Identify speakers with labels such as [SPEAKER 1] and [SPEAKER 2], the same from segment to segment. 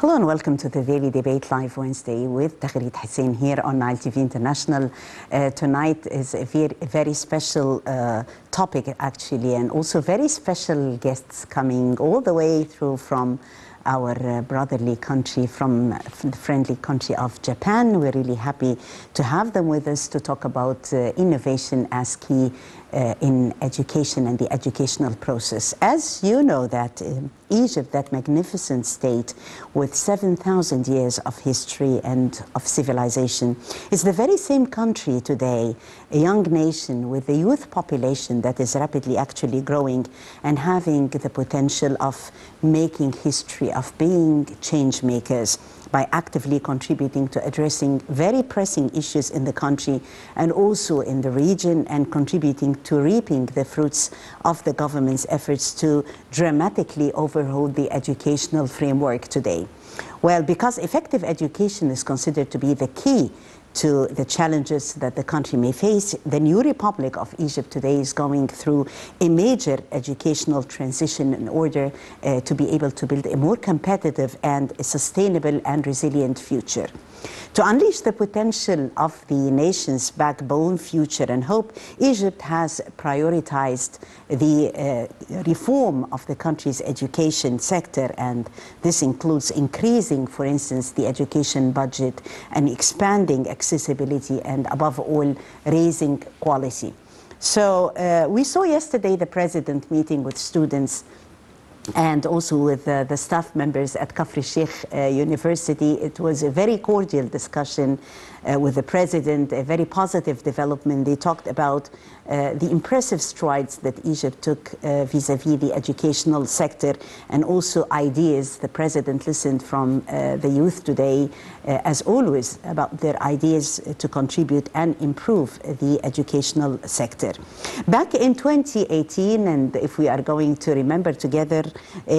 [SPEAKER 1] Hello and welcome to the Daily Debate Live Wednesday with Debate Hussein here on Nile TV International. Tonight is a very special topic actually, and also very special guests coming all the way through from our brotherly country, from the friendly country of Japan. We're really happy to have them with us to talk about innovation as key in education and the educational process. As you know that Egypt, that magnificent state with 7,000 years of history and of civilization, is the very same country today, a young nation with a youth population that is rapidly actually growing and having the potential of making history, of being change makers by actively contributing to addressing very pressing issues in the country and also in the region, and contributing to reaping the fruits of the government's efforts to dramatically overhaul the educational framework today. Well, because effective education is considered to be the key to the challenges that the country may face, the new Republic of Egypt today is going through a major educational transition in order to be able to build a more competitive and a sustainable and resilient future. To unleash the potential of the nation's backbone, future and hope, Egypt has prioritized the reform of the country's education sector, and this includes increasing, for instance, the education budget and expanding accessibility and, above all, raising quality. So we saw yesterday the president meeting with students and also with the staff members at Kafr Sheikh University. It was a very cordial discussion with the president, a very positive development. They talked about the impressive strides that Egypt took vis-a-vis the educational sector, and also ideas. The president listened from the youth today, as always, about their ideas to contribute and improve the educational sector. Back in 2018, and if we are going to remember together,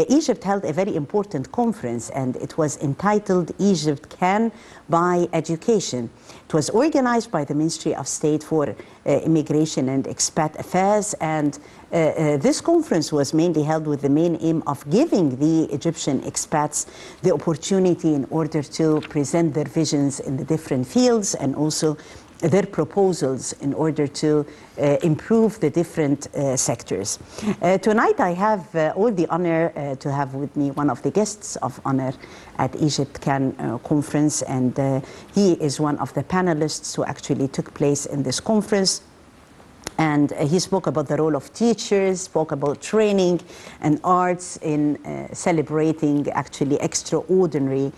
[SPEAKER 1] Egypt held a very important conference, and it was entitled Egypt Can by Education. It was organized by the Ministry of State for Immigration and Expat Affairs, and this conference was mainly held with the main aim of giving the Egyptian expats the opportunity in order to present their visions in the different fields and also their proposals in order to improve the different sectors. Tonight I have all the honor to have with me one of the guests of honor at Egypt Can conference, and he is one of the panelists who actually took place in this conference. And he spoke about the role of teachers, spoke about training and arts in celebrating actually extraordinary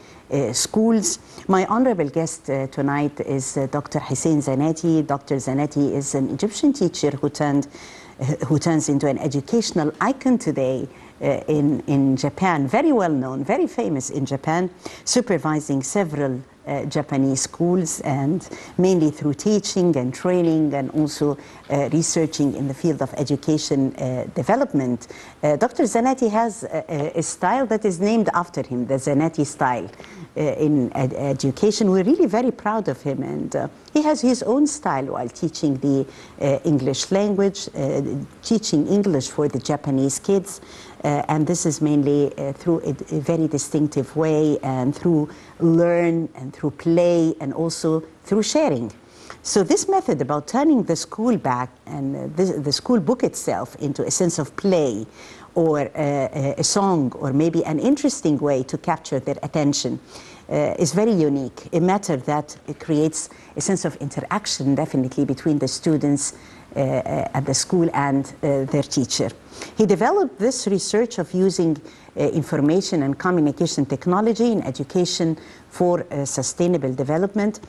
[SPEAKER 1] schools. My honorable guest tonight is Dr. Hussein Zanaty. Dr. Zanaty is an Egyptian teacher who turns into an educational icon today in Japan, very well known, very famous in Japan, supervising several Japanese schools, and mainly through teaching and training and also researching in the field of education development. Dr. Zanaty has a style that is named after him, the Zanaty style in education. We're really very proud of him, and he has his own style while teaching the English language, teaching English for the Japanese kids. And this is mainly through a very distinctive way, and through learn and through play and also through sharing. So this method about turning the school back and the school book itself into a sense of play or a song or maybe an interesting way to capture their attention is very unique, a matter that creates a sense of interaction definitely between the students at the school and their teacher. He developed this research of using information and communication technology in education for sustainable development.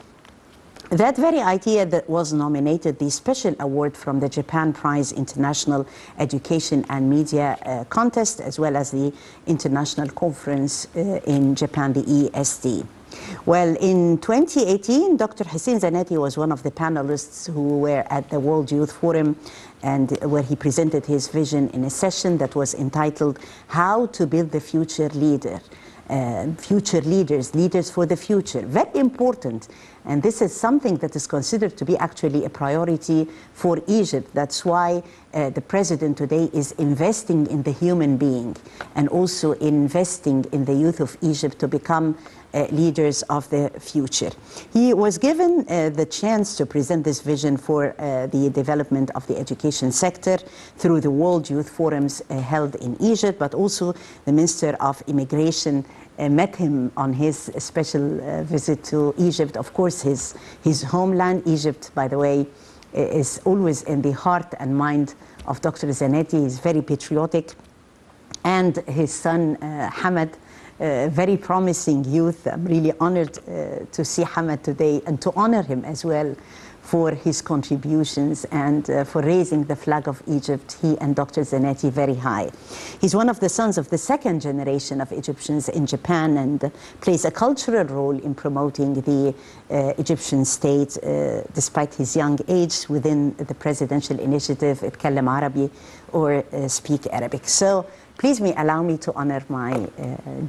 [SPEAKER 1] That very idea that was nominated the special award from the Japan Prize International Education and Media Contest, as well as the international conference in Japan, the ESD. Well, in 2018, Dr. Hussein Zanaty was one of the panelists who were at the World Youth Forum, and where he presented his vision in a session that was entitled How to Build the Future Leader. Future leaders, leaders for the future. Very important And this is something that is considered to be actually a priority for Egypt. That's why the president today is investing in the human being and also investing in the youth of Egypt to become leaders of the future. He was given the chance to present this vision for the development of the education sector through the World Youth Forums held in Egypt, but also the Minister of Immigration met him on his special visit to Egypt. Of course, his homeland, Egypt, by the way, is always in the heart and mind of Dr. Zanaty. He's very patriotic. And his son, Hamad, very promising youth. I'm really honored to see Hamad today and to honor him as well for his contributions and for raising the flag of Egypt, he and Dr. Zanaty, very high. He's one of the sons of the second generation of Egyptians in Japan and plays a cultural role in promoting the Egyptian state despite his young age within the presidential initiative, اتكلم عربي, or Speak Arabic. So please allow me to honor my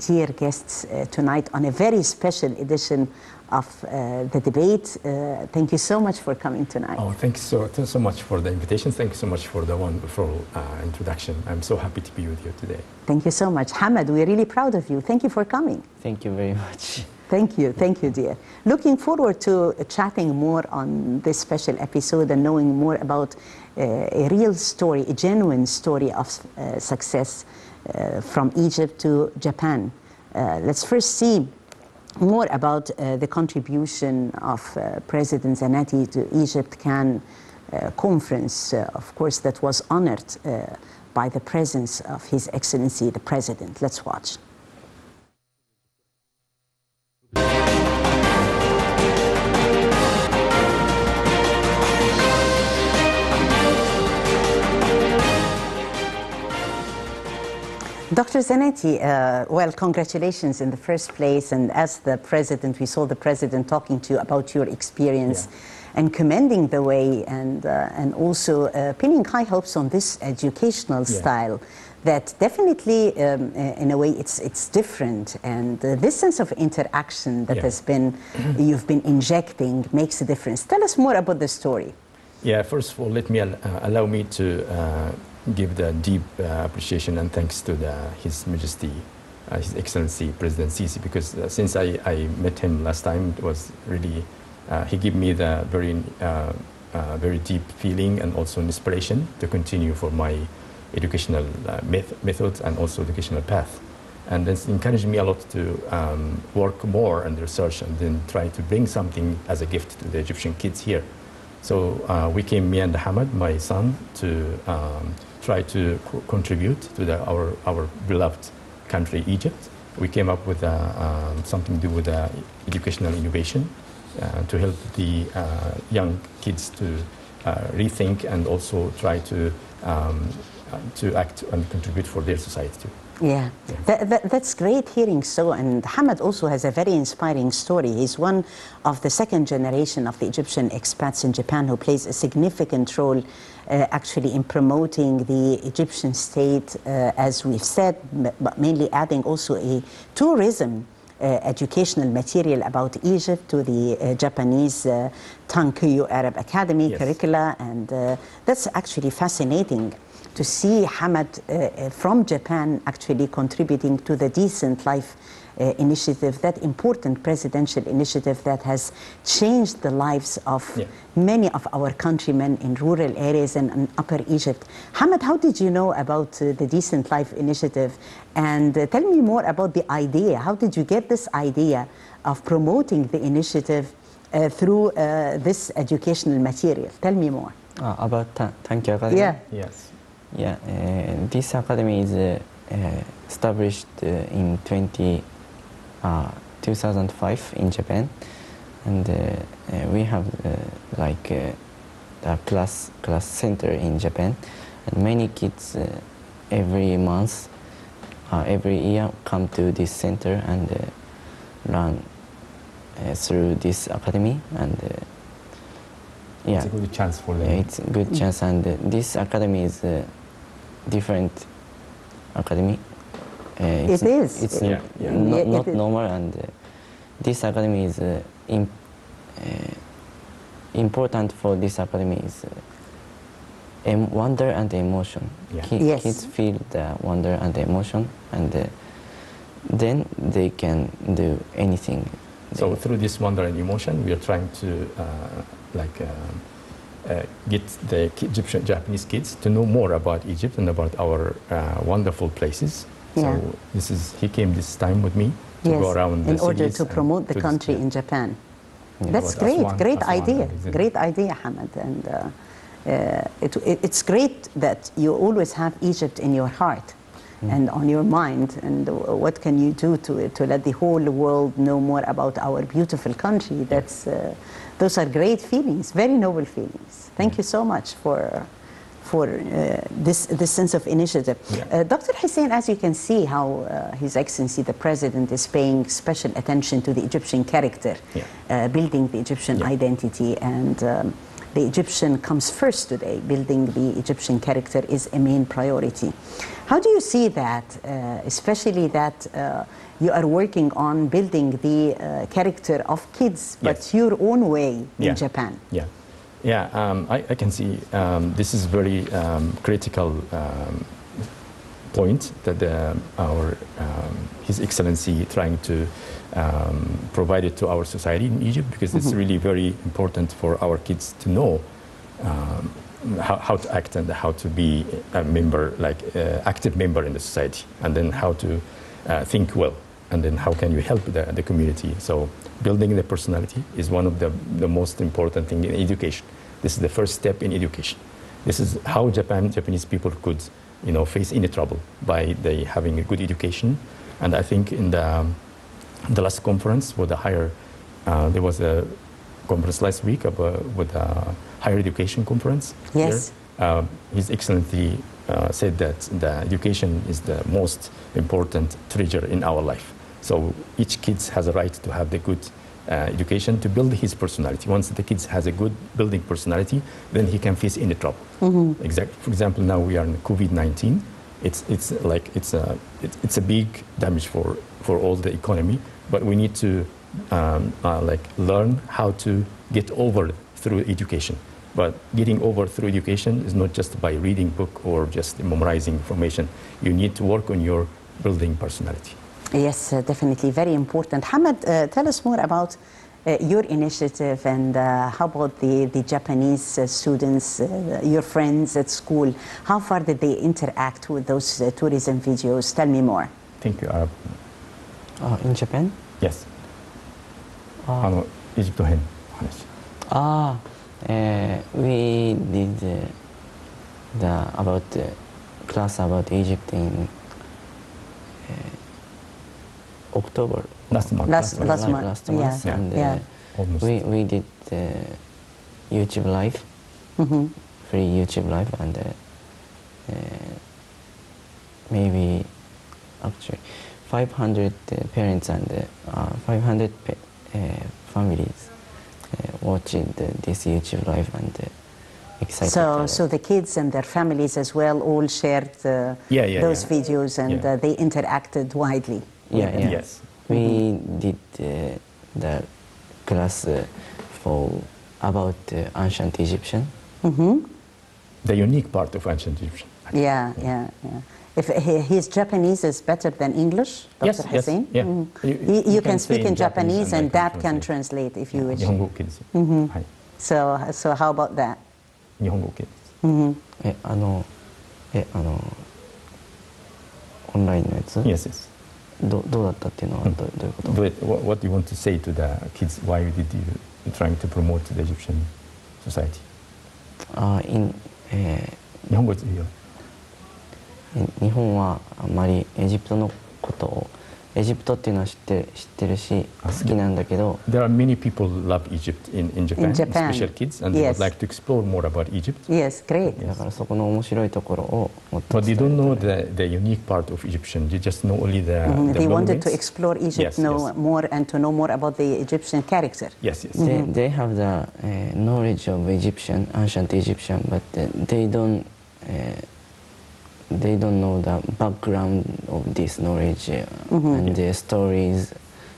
[SPEAKER 1] dear guests tonight on a very special edition of the debate. Thank you so much for coming tonight.
[SPEAKER 2] Oh, thank you so much for the invitation. Thank you so much for the wonderful introduction. I'm so happy to be with you today.
[SPEAKER 1] Thank you so much. Hamad, we're really proud of you. Thank you for coming.
[SPEAKER 3] Thank you very much.
[SPEAKER 1] Thank you, dear. Looking forward to chatting more on this special episode and knowing more about a real story, a genuine story of success from Egypt to Japan. Let's first see more about the contribution of President Zanaty to Egypt Can conference, of course, that was honored by the presence of His Excellency, the President. Let's watch. Dr. Zanaty, well, congratulations in the first place. And as the president, we saw the president talking to you about your experience and commending the way and also pinning high hopes on this educational style that definitely, in a way, it's different. And this sense of interaction that has been, you've been injecting makes a difference. Tell us more about the story.
[SPEAKER 2] Yeah, first of all, let me allow me to give the deep appreciation and thanks to His Majesty, His Excellency President Sisi, because since I met him last time, it was really, he gave me the very deep feeling and also inspiration to continue for my educational methods and also educational path. And it's encouraged me a lot to work more and research and then try to bring something as a gift to the Egyptian kids here. So we came, me and Hamad, my son, to try to contribute to our beloved country, Egypt. We came up with something to do with educational innovation to help the young kids to rethink and also try to act and contribute for their society too.
[SPEAKER 1] Yeah, that's great hearing so. And Hamad also has a very inspiring story. He's one of the second generation of the Egyptian expats in Japan who plays a significant role actually in promoting the Egyptian state, as we've said, but mainly adding also a tourism educational material about Egypt to the Japanese Tankyu Arab Academy curricula. And that's actually fascinating to see Hamad from Japan actually contributing to the Decent Life initiative, that important presidential initiative that has changed the lives of many of our countrymen in rural areas and in Upper Egypt. Hamad, how did you know about the Decent Life initiative? And tell me more about the idea. How did you get this idea of promoting the initiative through this educational material? Tell me more.
[SPEAKER 3] About Tankyu Academy?
[SPEAKER 1] Yeah.
[SPEAKER 2] Yes.
[SPEAKER 3] Yeah, this academy is established in 2005 in Japan, and we have like a class center in Japan, and many kids every month, every year come to this center and learn through this academy, and
[SPEAKER 2] it's a good chance for them.
[SPEAKER 3] Yeah, it's a good chance, and this academy is different academy.
[SPEAKER 1] It is.
[SPEAKER 3] It's not normal, and this academy is important for this academy is wonder and emotion.
[SPEAKER 2] Yeah.
[SPEAKER 1] Yes.
[SPEAKER 3] Kids feel the wonder and the emotion, and then they can do anything.
[SPEAKER 2] So through this wonder and emotion, we are trying to get the Egyptian Japanese kids to know more about Egypt and about our wonderful places.
[SPEAKER 1] Yeah.
[SPEAKER 2] So he came this time with me to go around the
[SPEAKER 1] in order
[SPEAKER 2] cities
[SPEAKER 1] to
[SPEAKER 2] and
[SPEAKER 1] promote the
[SPEAKER 2] to
[SPEAKER 1] country
[SPEAKER 2] display.
[SPEAKER 1] in Japan.
[SPEAKER 3] Yeah.
[SPEAKER 1] That's
[SPEAKER 2] About
[SPEAKER 1] great,
[SPEAKER 2] Aswan,
[SPEAKER 1] great
[SPEAKER 2] Aswan,
[SPEAKER 1] idea,
[SPEAKER 2] exactly.
[SPEAKER 1] great idea, Hamad. And it's great that you always have Egypt in your heart and on your mind. And what can you do to let the whole world know more about our beautiful country? Those are great feelings, very noble feelings. Thank you so much for this sense of initiative.
[SPEAKER 2] Yeah.
[SPEAKER 1] Dr. Hussein, as you can see how His Excellency the President is paying special attention to the Egyptian character, building the Egyptian identity, and the Egyptian comes first today. Building the Egyptian character is a main priority. How do you see that, especially that you are working on building the character of kids, but your own way in Japan?
[SPEAKER 2] Yeah. Yeah, I can see this is very critical point that His Excellency trying to provide it to our society in Egypt, because it's really very important for our kids to know how to act and how to be a member, active member in the society, and then how to think well, and then how can you help the community. So building the personality is one of the most important thing in education. This is the first step in education. This is how Japanese people could, face any trouble by having a good education. And I think in the last conference with there was a conference last week with a higher education conference.
[SPEAKER 1] Yes.
[SPEAKER 2] Here. His Excellency said that the education is the most important treasure in our life. So each kid has a right to have the good education to build his personality. Once the kid has a good building personality, then he can face any trouble. For example, now we are in COVID-19. It's a big damage for all the economy, but we need to learn how to get over through education. But getting over through education is not just by reading book or just memorizing information. You need to work on your building personality.
[SPEAKER 1] Yes, definitely, very important. Hamad, tell us more about your initiative, and how about the Japanese students, your friends at school? How far did they interact with those tourism videos? Tell me more.
[SPEAKER 2] Thank you.
[SPEAKER 3] In Japan?
[SPEAKER 2] Yes. Egypt編話。
[SPEAKER 3] We did about class about Egypt in October.
[SPEAKER 2] Last month.
[SPEAKER 1] Last month.
[SPEAKER 3] Last month.
[SPEAKER 1] Yeah.
[SPEAKER 3] And
[SPEAKER 2] Almost.
[SPEAKER 3] we did YouTube live, free YouTube live, and maybe actually 500 parents and 500 families watching this YouTube live, and excited.
[SPEAKER 1] So the kids and their families as well all shared those videos, and they interacted widely.
[SPEAKER 2] Yes.
[SPEAKER 3] We did the class for about ancient Egyptian.
[SPEAKER 2] The unique part of ancient Egyptian.
[SPEAKER 1] Yeah. If his Japanese is better than English, Dr. Hussein?
[SPEAKER 2] Yeah.
[SPEAKER 1] You can speak in Japanese, and
[SPEAKER 2] I
[SPEAKER 1] that can translate if you wish.
[SPEAKER 2] 日本語 OK ですよ。はい。
[SPEAKER 1] So how about that?
[SPEAKER 2] 日本語 OK です。
[SPEAKER 3] オンラインのやつ
[SPEAKER 2] Yes, yes.
[SPEAKER 3] どうだったっていうのはどういうこと
[SPEAKER 2] What do you want to say to the kids? Why did you trying to promote the Egyptian society? 日本語ですよ。
[SPEAKER 3] 日本はあんまりエジプトのことをエジプトっていうのは知ってるし好きなんだけど
[SPEAKER 2] There are many people who love Egypt in Japan, especially kids, and they would like to explore more about Egypt.
[SPEAKER 1] Yes, great.
[SPEAKER 3] だからそこの面白いところをもっと
[SPEAKER 2] But they don't know the unique part of Egyptian. They just know only the
[SPEAKER 1] They wanted
[SPEAKER 2] monuments.
[SPEAKER 1] to explore Egypt, more and to know more about the Egyptian character.
[SPEAKER 2] Yes, yes.
[SPEAKER 3] They have the knowledge of ancient Egyptian, but they don't know the background of this knowledge and the stories.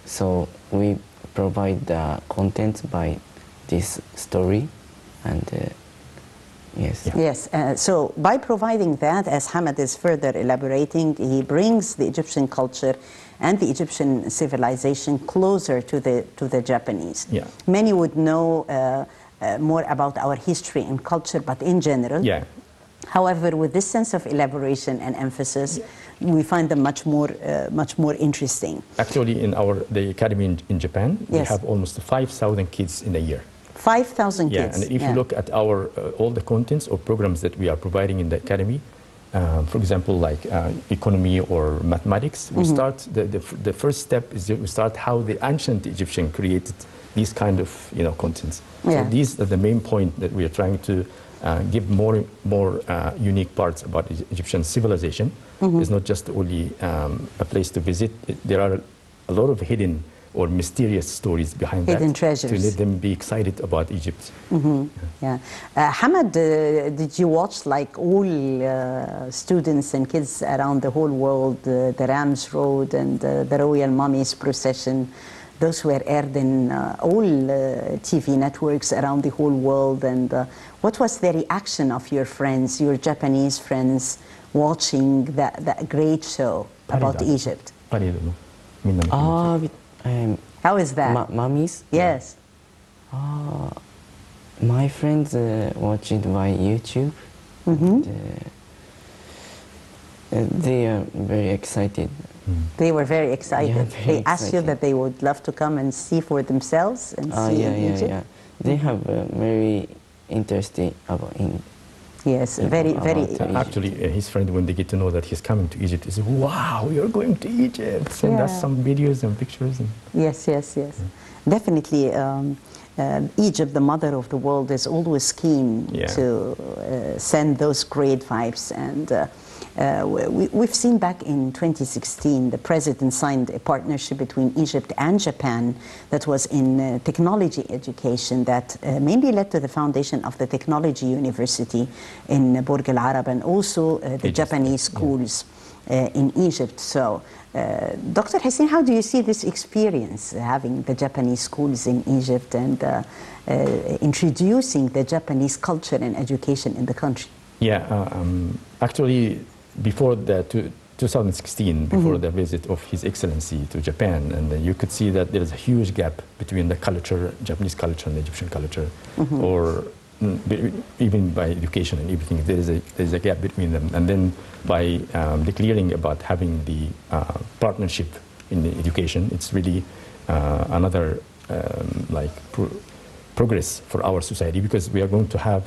[SPEAKER 3] So we provide the content by this story, and yes.
[SPEAKER 2] Yeah.
[SPEAKER 1] Yes, so by providing that, as Hamad is further elaborating, he brings the Egyptian culture and the Egyptian civilization closer to the Japanese.
[SPEAKER 2] Yeah.
[SPEAKER 1] Many would know more about our history and culture, but in general.
[SPEAKER 2] Yeah.
[SPEAKER 1] However, with this sense of elaboration and emphasis, we find them much more interesting.
[SPEAKER 2] Actually, in the academy in Japan, we
[SPEAKER 1] Yes.
[SPEAKER 2] have almost 5,000 kids in a year.
[SPEAKER 1] 5,000
[SPEAKER 2] Yeah,
[SPEAKER 1] kids.
[SPEAKER 2] and if you look at our all the contents or programs that we are providing in the academy, for example, like economy or mathematics, we start the first step is that we start how the ancient Egyptian created these kind of contents.
[SPEAKER 1] Yeah.
[SPEAKER 2] So these are the main point that we are trying to give more unique parts about Egyptian civilization. It's not just only a place to visit. There are a lot of hidden or mysterious stories behind
[SPEAKER 1] Hidden
[SPEAKER 2] that
[SPEAKER 1] treasures.
[SPEAKER 2] to let them be excited about Egypt.
[SPEAKER 1] Yeah. Hamad, did you watch like all students and kids around the whole world, the Rams Road and the Royal Mummies procession? Those were aired in all TV networks around the whole world. And what was the reaction of your friends, your Japanese friends, watching that great show about Egypt? How is that?
[SPEAKER 3] Mummies?
[SPEAKER 1] Yes.
[SPEAKER 3] My friends watch it by YouTube. They are very excited.
[SPEAKER 1] They were very excited.
[SPEAKER 3] Yeah, very
[SPEAKER 1] they asked you
[SPEAKER 3] excited.
[SPEAKER 1] that they would love to come and see for themselves and see in Egypt.
[SPEAKER 3] Yeah. They have very interested about in.
[SPEAKER 1] Yes, very.
[SPEAKER 3] Egypt.
[SPEAKER 2] Actually, his friend, when they get to know that he's coming to Egypt, they say, "Wow, you're going to Egypt! Send us
[SPEAKER 1] Yeah.
[SPEAKER 2] some videos and pictures." And
[SPEAKER 1] Yes. Definitely, Egypt, the mother of the world, is always keen to send those great vibes. And we've seen back in 2016, the president signed a partnership between Egypt and Japan that was in technology education that mainly led to the foundation of the Technology University in Burj Al Arab and also the Japanese schools in Egypt. So, Dr. Hussein, how do you see this experience, having the Japanese schools in Egypt and introducing the Japanese culture and education in the country?
[SPEAKER 2] Yeah, actually, before the 2016, before the visit of His Excellency to Japan, and you could see that there is a huge gap between the culture, Japanese culture and Egyptian culture, or even by education and everything, there is a gap between them. And then by declaring about having the partnership in the education, it's really another progress for our society, because we are going to have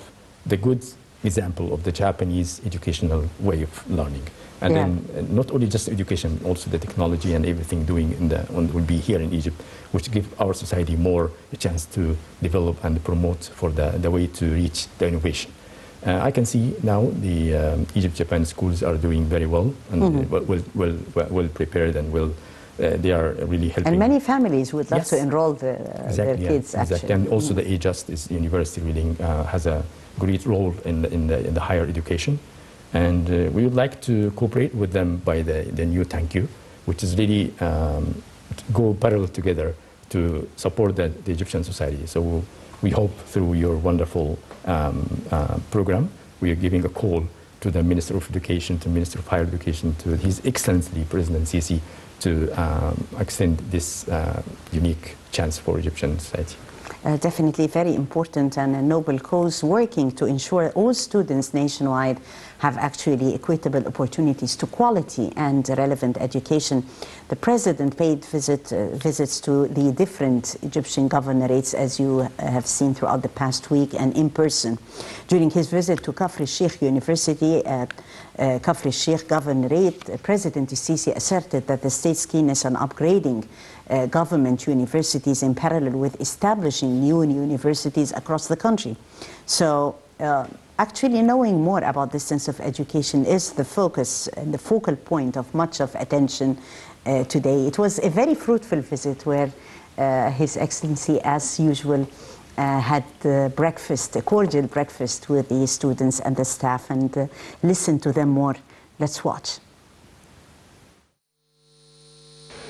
[SPEAKER 2] the good example of the Japanese educational way of learning. And then not only just education, also the technology and everything will be here in Egypt, which give our society more a chance to develop and promote for the way to reach the innovation. I can see now the Egypt-Japan schools are doing very well and well prepared, and they are really helping.
[SPEAKER 1] And many families would love to enroll their kids.
[SPEAKER 2] Exactly, and also the A-Justice University really has a great role in the higher education. And we would like to cooperate with them by the new Thank You, which is really go parallel together to support the Egyptian society. So we hope through your wonderful program, we are giving a call to the Minister of Education, to Minister of Higher Education, to His Excellency President Sisi to extend this unique chance for Egyptian society.
[SPEAKER 1] Definitely very important and a noble cause, working to ensure all students nationwide have actually equitable opportunities to quality and relevant education. The President paid visits to the different Egyptian governorates, as you have seen throughout the past week, and in person. During his visit to Kafr al-Sheikh University at Kafr al-Sheikh Governorate, President Sisi asserted that the state's keenness on upgrading government universities in parallel with establishing new universities across the country. So actually knowing more about this sense of education is the focus and the focal point of much of attention today. It was a very fruitful visit where His Excellency, as usual, had breakfast, a cordial breakfast with the students and the staff, and listened to them more. Let's watch.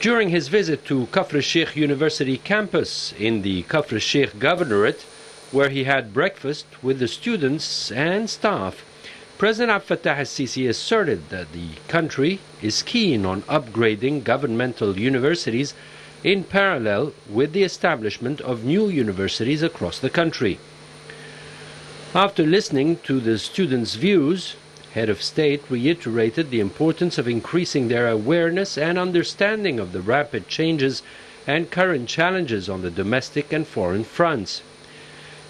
[SPEAKER 4] During his visit to Kafr Sheikh University campus in the Kafr Sheikh Governorate, where he had breakfast with the students and staff, President Abdel Fattah al-Sisi asserted that the country is keen on upgrading governmental universities in parallel with the establishment of new universities across the country. After listening to the students' views, Head of State reiterated the importance of increasing their awareness and understanding of the rapid changes and current challenges on the domestic and foreign fronts.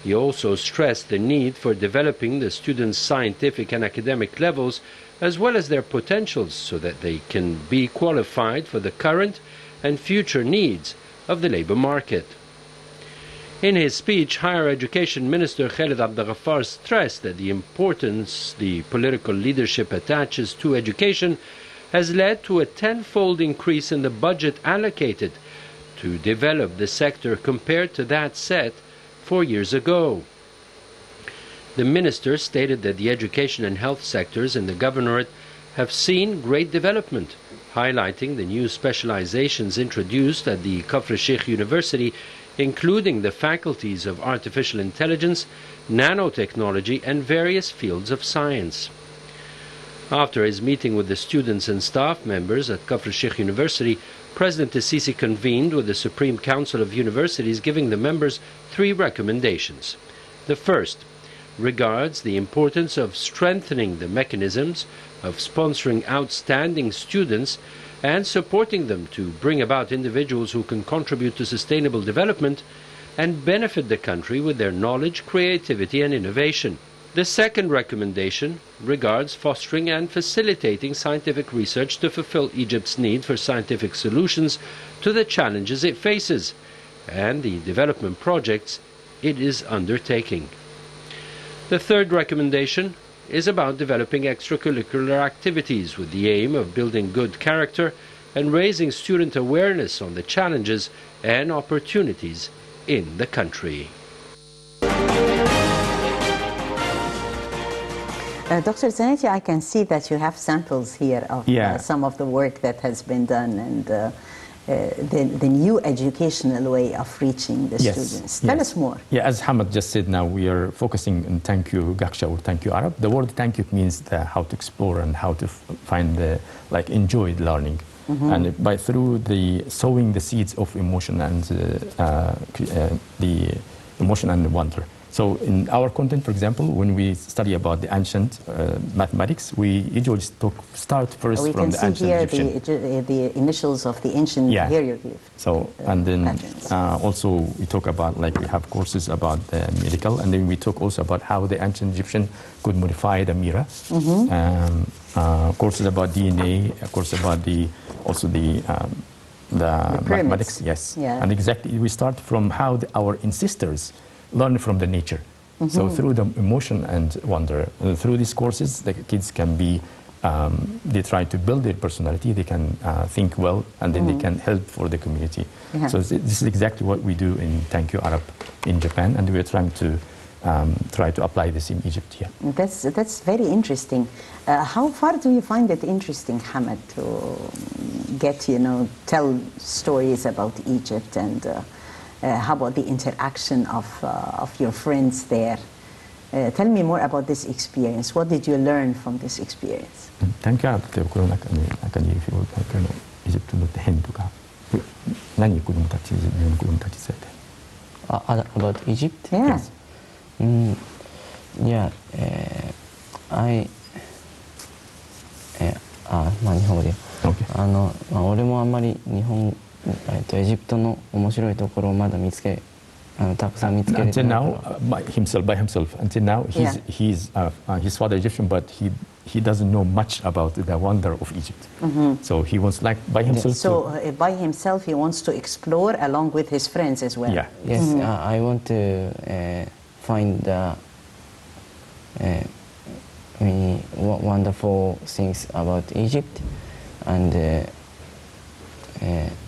[SPEAKER 4] He also stressed the need for developing the students' scientific and academic levels as well as their potentials so that they can be qualified for the current and future needs of the labor market. In his speech, Higher Education Minister Khalid Abdel-Ghaffar stressed that the importance the political leadership attaches to education has led to a tenfold increase in the budget allocated to develop the sector compared to that set 4 years ago. The minister stated that the education and health sectors in the governorate have seen great development, highlighting the new specializations introduced at the Kafr Sheikh University, including the faculties of artificial intelligence, nanotechnology, and various fields of science. After his meeting with the students and staff members at Kafr Sheikh University, President al-Sisi convened with the Supreme Council of Universities, giving the members 3 recommendations. The first regards the importance of strengthening the mechanisms of sponsoring outstanding students and supporting them to bring about individuals who can contribute to sustainable development and benefit the country with their knowledge, creativity, and innovation. The second recommendation regards fostering and facilitating scientific research to fulfill Egypt's need for scientific solutions to the challenges it faces and the development projects it is undertaking. The third recommendation is about developing extracurricular activities with the aim of building good character and raising student awareness on the challenges and opportunities in the country.
[SPEAKER 1] Dr. Zanaty, I can see that you have samples here of some of the work that has been done and the new educational way of reaching the students. Tell us more.
[SPEAKER 2] Yeah, as Hamad just said, now we are focusing on thank you Gaksha or thank you Arab. The word thank you means how to explore and how to find enjoy learning. And through the sowing the seeds of emotion and the emotion and the wonder. So in our content, for example, when we study about the ancient mathematics, we usually start first from the ancient Egyptian.
[SPEAKER 1] We can see here the initials of the ancient hieroglyph.
[SPEAKER 2] So, and then also we talk about, we have courses about the medical, and then we talk also about how the ancient Egyptian could modify the mirror. Courses about DNA, courses about the mathematics, and exactly we start from how our ancestors learn from the nature. So through the emotion and wonder, through these courses, the kids can be, they try to build their personality, they can think well, and then they can help for the community. So this is exactly what we do in Thank You Arab in Japan, and we are trying to apply this in Egypt here.
[SPEAKER 1] That's very interesting. How far do you find it interesting, Hamad, to get, tell stories about Egypt, and how about the interaction of your friends there? Tell me more about this experience. What did you learn from this experience?
[SPEAKER 2] Thank you.
[SPEAKER 3] About Egypt?
[SPEAKER 1] Yes.
[SPEAKER 3] Yeah, I 日本語で、俺もあんまり日本、エジプトの面白いところをまだたくさん見つけれてない。
[SPEAKER 2] Until now, by himself. Until now, his father Egyptian, but he doesn't know much about the wonder of Egypt. So he wants by himself.
[SPEAKER 1] So by himself, he wants to explore along with his friends as well.
[SPEAKER 2] Yeah.
[SPEAKER 3] Yes, I want to find the many wonderful things about Egypt, and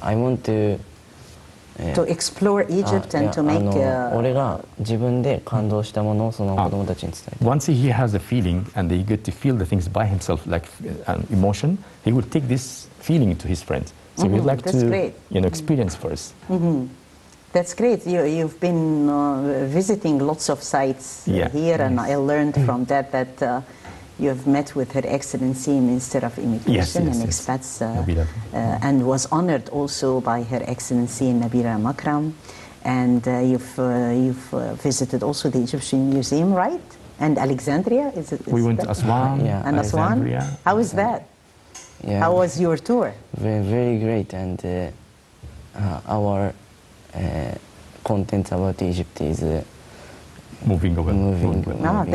[SPEAKER 3] I want to
[SPEAKER 1] explore Egypt and to make.
[SPEAKER 3] 俺が自分で感動したものをその子供たちに伝えて。
[SPEAKER 2] Once he has a feeling and he get to feel the things by himself, like an emotion, he will take this feeling to his friends. So we'd like
[SPEAKER 1] That's
[SPEAKER 2] to
[SPEAKER 1] great.
[SPEAKER 2] experience first.
[SPEAKER 1] That's great. You've been visiting lots of sites here, and I learned from that you have met with Her Excellency Minister of Immigration and Expats, and was honored also by Her Excellency Nabila Makram. And you've visited also the Egyptian Museum, right? And Alexandria?
[SPEAKER 2] We went to Aswan.
[SPEAKER 1] And Aswan? How is that?
[SPEAKER 3] Yeah.
[SPEAKER 1] How was your tour?
[SPEAKER 3] Very, very great, and our content about Egypt is
[SPEAKER 2] moving over.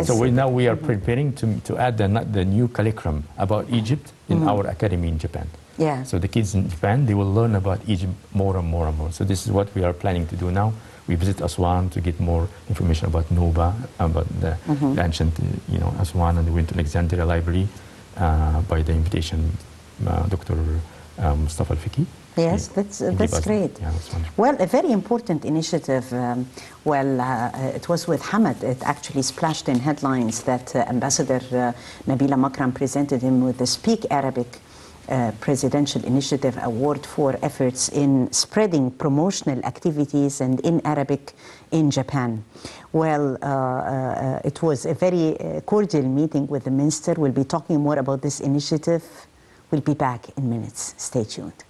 [SPEAKER 2] So now we are preparing to add the new curriculum about Egypt in our academy in Japan.
[SPEAKER 1] Yeah.
[SPEAKER 2] So the kids in Japan, they will learn about Egypt more and more and more. So this is what we are planning to do now. We visit Aswan to get more information about Nuba, about the ancient, Aswan, and we went to Alexandria Library by the invitation Dr. Mustafa Al-Fiki.
[SPEAKER 1] Yes, that's great.
[SPEAKER 2] Yeah, that's wonderful.
[SPEAKER 1] Well, a very important initiative. It was with Hamad. It actually splashed in headlines that Ambassador Nabila Makram presented him with the Speak Arabic Presidential Initiative Award for efforts in spreading promotional activities and in Arabic in Japan. Well, it was a very cordial meeting with the minister. We'll be talking more about this initiative. We'll be back in minutes. Stay tuned.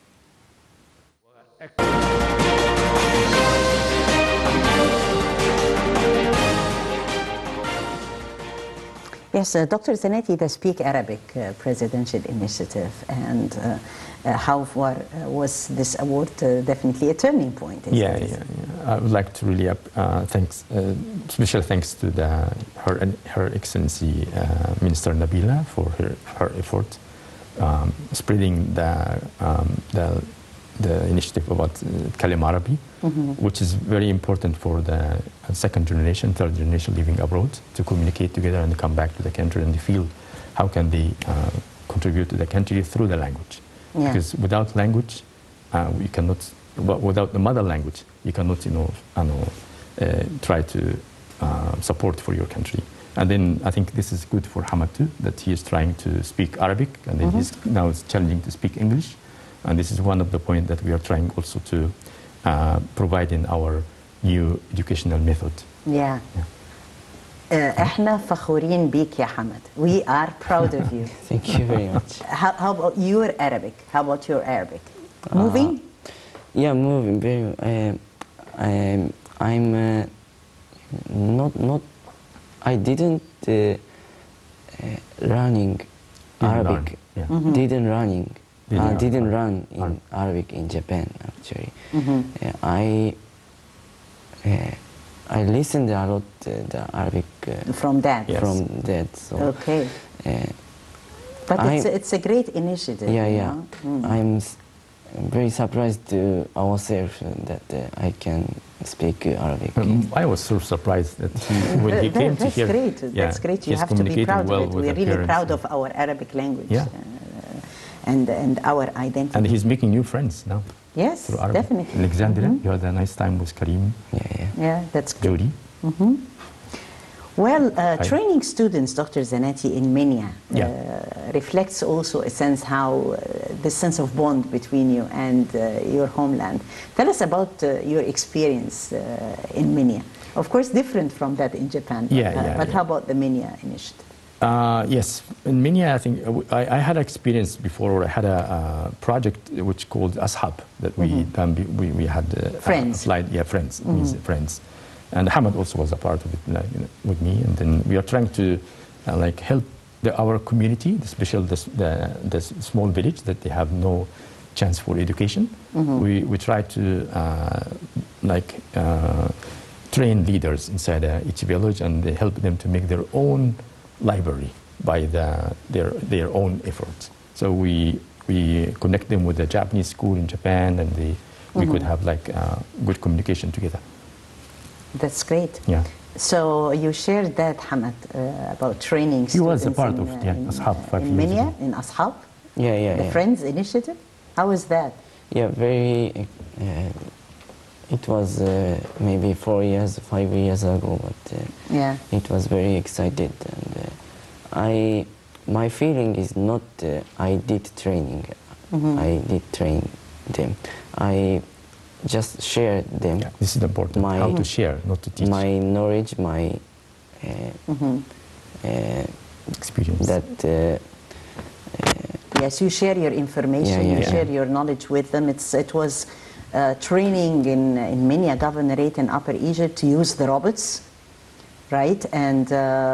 [SPEAKER 1] Yes, Dr. Zanaty, the Speak Arabic Presidential Initiative, and how far was this award definitely a turning point?
[SPEAKER 2] Yeah. I would like to really special thanks to Her Excellency Minister Nabila for her effort spreading the initiative about Kalim Arabi, which is very important for the second generation, third generation living abroad to communicate together and come back to the country and feel how can they contribute to the country through the language. Yeah. Because without language, we cannot, without the mother language, you cannot, try to support for your country. And then I think this is good for Hamad too, that he is trying to speak Arabic, and then he's now challenging to speak English. And this is one of the points that we are trying also to provide in our new educational method.
[SPEAKER 1] Yeah. احنا فخورين بيك يا حمد. We are proud of you.
[SPEAKER 3] Thank you very much.
[SPEAKER 1] How about your Arabic? How about your Arabic? Moving?
[SPEAKER 3] Yeah, moving very. I'm not. I didn't running Arabic. Didn't run in Arabic in Japan actually. I listened a lot the Arabic
[SPEAKER 1] from Dad.
[SPEAKER 3] Yes. From Dad. So,
[SPEAKER 1] okay. But it's a great initiative.
[SPEAKER 3] Yeah. I'm very surprised to ourselves that I can speak Arabic.
[SPEAKER 2] I was so surprised that when he came to here.
[SPEAKER 1] That's great. You have to be proud of it. We're really proud of our Arabic language.
[SPEAKER 2] Yeah.
[SPEAKER 1] And our identity.
[SPEAKER 2] And he's making new friends now.
[SPEAKER 1] Yes, definitely.
[SPEAKER 2] Alexandria, you had a nice time with Karim.
[SPEAKER 1] Yeah, that's good.
[SPEAKER 2] Jody.
[SPEAKER 1] Well, training students, Dr. Zanaty, in Minya reflects also a sense how the sense of bond between you and your homeland. Tell us about your experience in Minya. Of course, different from that in Japan. But how about the Minya initiative?
[SPEAKER 2] Yes, in Minya, I think I had experience before. I had a project which called Ashab that we had
[SPEAKER 1] friends.
[SPEAKER 2] Friends, friends, and Hamad also was a part of it with me. And then we are trying to help our community, especially the small village that they have no chance for education. We try to train leaders inside each village and they help them to make their own library by their own efforts. So we connect them with the Japanese school in Japan, and we could have good communication together.
[SPEAKER 1] That's great.
[SPEAKER 2] Yeah.
[SPEAKER 1] So you shared that, Hamad, about training students.
[SPEAKER 2] He was a part of Ashab 5 years ago.
[SPEAKER 1] In Ashab?
[SPEAKER 3] Yeah.
[SPEAKER 1] The Friends Initiative? How was that?
[SPEAKER 3] Yeah, very. It was maybe 5 years ago, but it was very excited. And my feeling is not I did training. I did train them. I just share them.
[SPEAKER 2] Yeah, this is important. How to share, not to teach.
[SPEAKER 3] My knowledge, my
[SPEAKER 2] experience.
[SPEAKER 1] Yes, you share your information, you share your knowledge with them. It was training in many a governorate in Upper Egypt to use the robots, right? And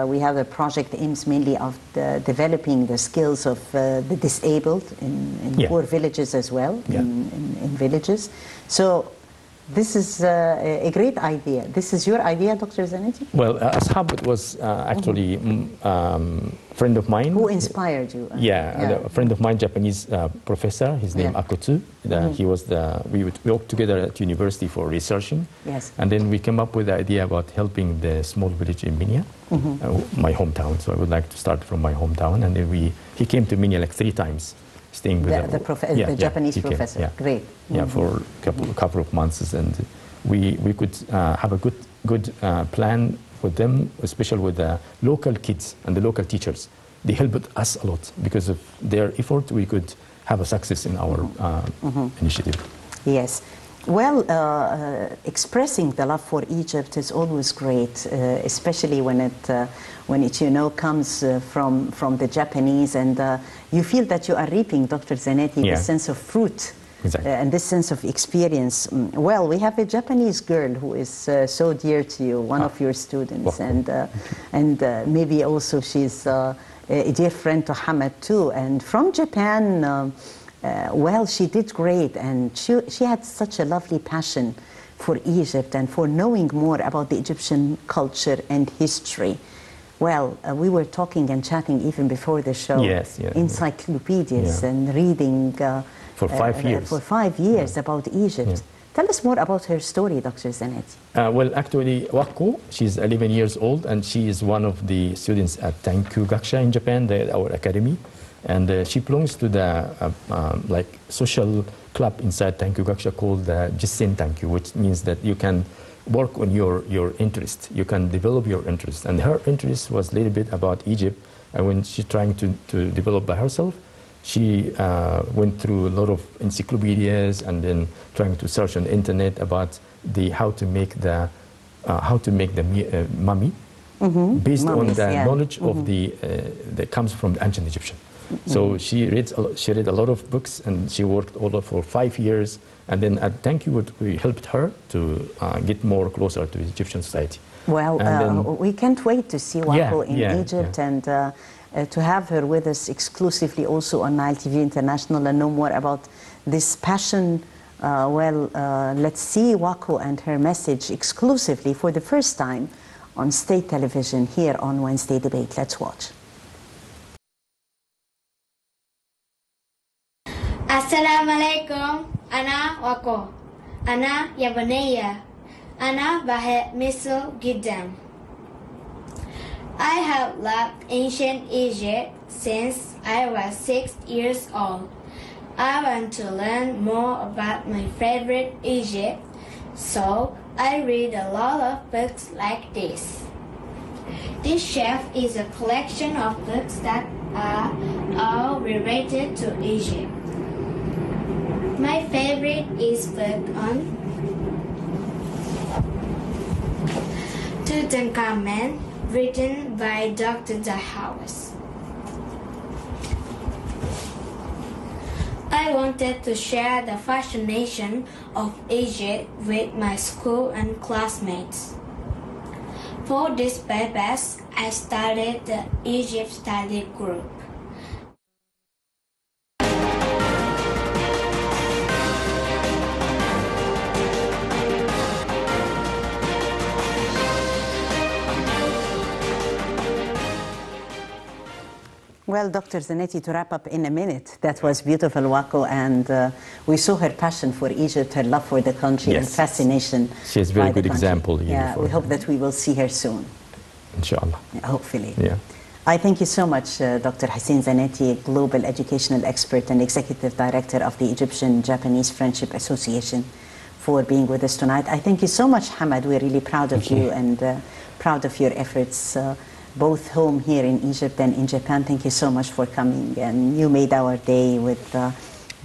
[SPEAKER 1] we have a project aims mainly of developing the skills of the disabled in poor villages as well, in villages. So this is a great idea. This is your idea, Dr. Zanaty?
[SPEAKER 2] Well, Ashab was actually a friend of mine.
[SPEAKER 1] Who inspired you?
[SPEAKER 2] A friend of mine, Japanese professor, his name Akotsu. He was we worked together at university for researching.
[SPEAKER 1] Yes.
[SPEAKER 2] And then we came up with the idea about helping the small village in Minya, my hometown. So I would like to start from my hometown. And then he came to Minya like 3 times. Staying with
[SPEAKER 1] the Japanese professor. Great.
[SPEAKER 2] Yeah, for a couple of months, and we could have a good plan with them, especially with the local kids and the local teachers. They helped us a lot because of their effort. We could have a success in our initiative.
[SPEAKER 1] Yes. Well, expressing the love for Egypt is always great, especially when it comes from the Japanese, and you feel that you are reaping, Dr. Zanaty, this sense of fruit.
[SPEAKER 2] Exactly.
[SPEAKER 1] And this sense of experience. Well, we have a Japanese girl who is so dear to you, one of your students, and maybe also she's a dear friend to Hamad too. And from Japan, well, she did great, and she had such a lovely passion for Egypt and for knowing more about the Egyptian culture and history. Well, we were talking and chatting even before the show.
[SPEAKER 2] Yes,
[SPEAKER 1] encyclopedias and reading
[SPEAKER 2] for 5 years.
[SPEAKER 1] For 5 years about Egypt. Yeah. Tell us more about her story, Dr. Zanaty.
[SPEAKER 2] Well, actually, Wako, she's 11 years old, and she is one of the students at Tankyu Gakusha in Japan, our academy. And she belongs to the social club inside Tankyu Gakusha called the Jisen Tankyu, which means that you can work on your interest. You can develop your interest. And her interest was a little bit about Egypt. And when she's trying to develop by herself, she went through a lot of encyclopedias and then trying to search on the internet about how to make the mummy based on the knowledge of that comes from the ancient Egyptian. So she read a lot of books, and she worked for 5 years. And then at Tankyu, we helped her to get more closer to Egyptian society.
[SPEAKER 1] Well, we can't wait to see Wako in Egypt and to have her with us exclusively also on Nile TV International and know more about this passion. Let's see Wako and her message exclusively for the first time on state television here on Wednesday Debate. Let's watch.
[SPEAKER 5] السلام عليكم أنا وكو أنا يابانية أنا بحب مصر جدا. I have loved ancient Egypt since I was 6 years old. I want to learn more about my favorite Egypt, so I read a lot of books like this. This shelf is a collection of books that are all related to Egypt. My favorite is book on Tutankhamun, written by Dr. Dahwas. I wanted to share the fascination of Egypt with my school and classmates. For this purpose, I started the Egypt Study Group.
[SPEAKER 1] Well, Dr. Zanaty, to wrap up in a minute, that was beautiful, Wako, and we saw her passion for Egypt, her love for the country, and fascination.
[SPEAKER 2] She is a very good example here.
[SPEAKER 1] Yeah, we hope that we will see her soon.
[SPEAKER 2] Inshallah.
[SPEAKER 1] Hopefully.
[SPEAKER 2] Yeah.
[SPEAKER 1] I thank you so much, Dr. Hussein Zanaty, Global Educational Expert and Executive Director of the Egyptian-Japanese Friendship Association, for being with us tonight. I thank you so much, Hamad. We're really proud of you and proud of your efforts, both home here in Egypt and in Japan. Thank you so much for coming, and you made our day with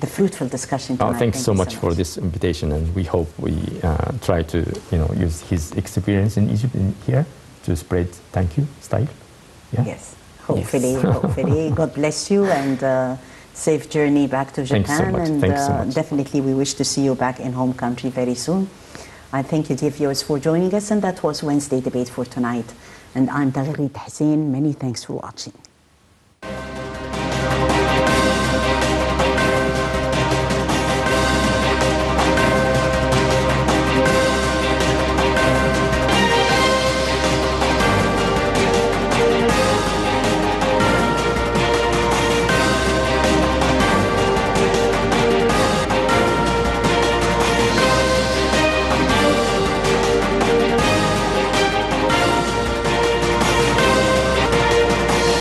[SPEAKER 1] the fruitful discussion tonight.
[SPEAKER 2] Thanks
[SPEAKER 1] Thank
[SPEAKER 2] so
[SPEAKER 1] you
[SPEAKER 2] much for this invitation, and we hope we try to use his experience in Egypt here to spread thank you style. Yeah?
[SPEAKER 1] Yes, hopefully, hopefully. God bless you, and safe journey back to Japan.
[SPEAKER 2] Thanks so much.
[SPEAKER 1] And
[SPEAKER 2] Thanks so much.
[SPEAKER 1] Definitely we wish to see you back in home country very soon. I thank you, dear viewers, for joining us, and that was Wednesday Debate for tonight. And I'm Debate15. Many thanks for watching.